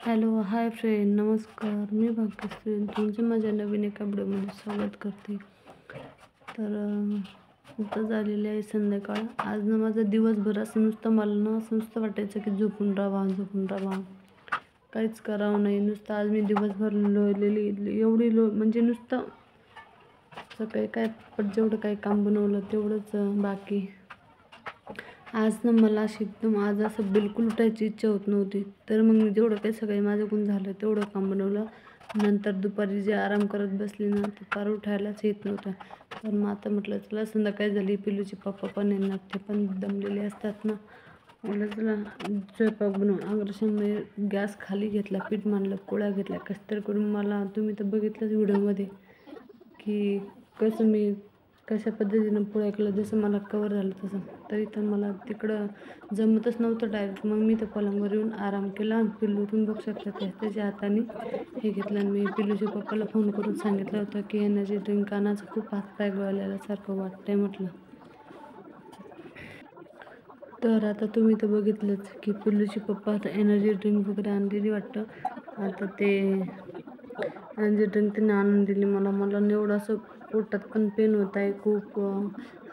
Hello, hi friend, नमस्कार. मी भाग्यश्री तुमचे माझ्या नवीन एका व्हिडिओमध्ये स्वागत करते. तर आता झालेली आहे संध्याकाळ. आज ना माझा दिवसभर असं नुसतं मला ना असं नुसतं वाटायचं की झोपून राहावा, काहीच करावं नाही. नुसतं आज मी दिवसभर लोळलेली, एवढी म्हणजे नुसतं सकाळी काय जेवढं काही काम बनवलं तेवढंच बाकी. आज ना मला अशी एकदम आज असं बिलकुल उठायची इच्छा होत नव्हती. तर मग मी जेवढं काही सगळं माझ्याकडून झालं तेवढं काम बनवलं. नंतर दुपारी जे आराम करत बसली ना ते फार उठायलाच येत नव्हतं. पण मग आता म्हटलं चला संध्याकाळी झाली, पिलूचे पप्पा पण येणार, ते पण दमलेले असतात ना. म्हटलं चला स्वयंपाक बनवून अग्रशामध्ये गॅस खाली घेतला, पीठ मांडलं, पोळ्या घेतल्या. कसं तर करून मला तुम्ही तर बघितलंच व्हिडिओमध्ये की कसं मी कशा पद्धतीनं पोळ्या केलं, जसं मला कवर झालं तसं. तरी तर मला तिकडं जमतच नव्हतं डायरेक्ट. मग मी तर पलंगावर येऊन आराम केला आणि पिल्लू तुम्ही बघू शकता त्याच्या हाताने हे घेतलं. आणि मी पिल्लूच्या पप्पाला फोन करून सांगितलं होतं की एनर्जी ड्रिंक आणायचं, खूप हातपाय गळल्यासारखं वाटतंय म्हटलं. तर आता तुम्ही तर बघितलंच की पिल्लूचे पप्पा आता एनर्जी ड्रिंक वगैरे आणलेली वाटतं. आता ते एनर्जी ड्रिंक त्यांनी आणून दिली मला एवढं असं पोटात पण पेन होत आहे खूप,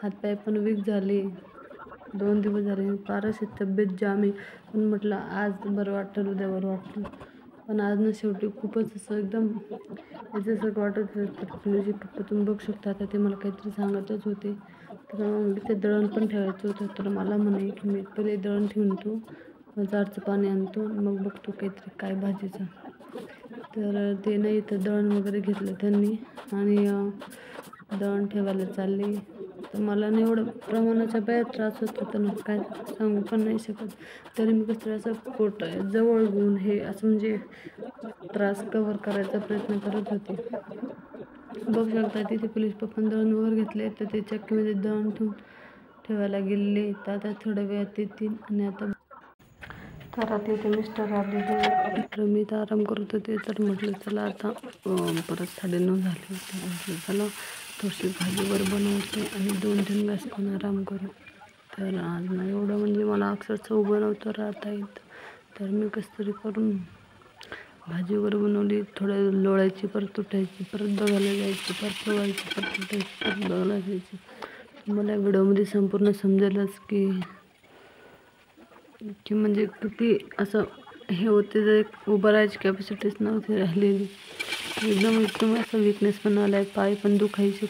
हातपाय पण वीक झाले. 2 दिवस झाले फार अशी तब्येत जाम आहे. पण म्हटलं आज बरं वाटेल, उद्या बरं वाटेल. पण आज ना शेवटी खूपच असं एकदम याच्यासारखं वाटत होतं. पिल्लूचे पप्पा तुम्ही बघू शकता, आता ते मला काहीतरी सांगतच होते. तर मग ते दळण पण ठेवायचं होतं. तर मला म्हणे की मी पहिले दळण ठेवून येतो, जारचं पाणी आणतो, मग बघतो काहीतरी काय भाजीचं. तर ते नाही, तर दळण वगैरे घेतलं त्यांनी आणि दळण ठेवायला चालले. तर मला ना एवढं प्रमाणाच्या बाहेर त्रास होत होता ना, काय सांगू पण नाही शकत. तरी मी कसं असं पोट जवळ घेऊन हे असं म्हणजे त्रास कव्हर करायचा प्रयत्न करत होते. बघू शकता तिथे पोलीस पप्पा दळण वगैरे घेतले, तर ते चक्कीमध्ये दळण ठेवायला गेलेले. तर आता थोड्या वेळात येतील. आणि आता तर आता इथे मिस्टर आलेले, तर मी तर आराम करत होते. तर म्हटलं चला आता परत 9:30 झाले होते. म्हटलं चला थोडीशी भाजीवर बनवते आणि 2-3 ग्लास पण आराम करू. तर आज ना एवढं म्हणजे मला अक्षरशः उभं नव्हतं राहता येत. तर मी कसं तरी करून भाजी वगैरे बनवली. थोडं लोळायची, परत उठायची, परत बघायला जायची, परत लोळायची, परत उठायची, परत बघायला जायची. मला व्हिडिओमध्ये संपूर्ण समजेलच की म्हणजे किती असं हे होते, जर उभं राहायची कॅपॅसिटीच नव्हती राहिलेली. एकदम असं विकनेस पण आला आहे, पाय पण दुखायचे.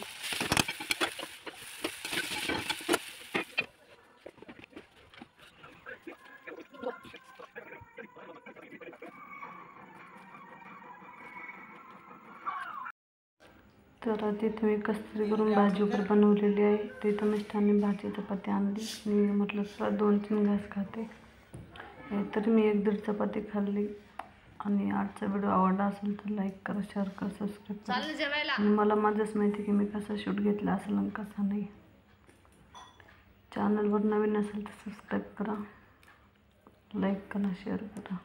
तर तिथे मी कसतरी करून भाजी वगैरे बनवलेली आहे. तिथं मिस्टरांनी भाजी चपाती आणली. मी म्हटलं चला 2-3 घास खाते. तरी मी 1-1.5 चपाती खाल्ली. आणि आजचा व्हिडिओ आवडला असेल तर लाईक करा, शेअर करा, सबस्क्राईब करा. आणि मला माझंच माहिती की मी कसं शूट घेतला असेल आणि कसं नाही. चॅनलवर नवीन असेल तर सबस्क्राईब करा, लाईक करा, शेअर करा.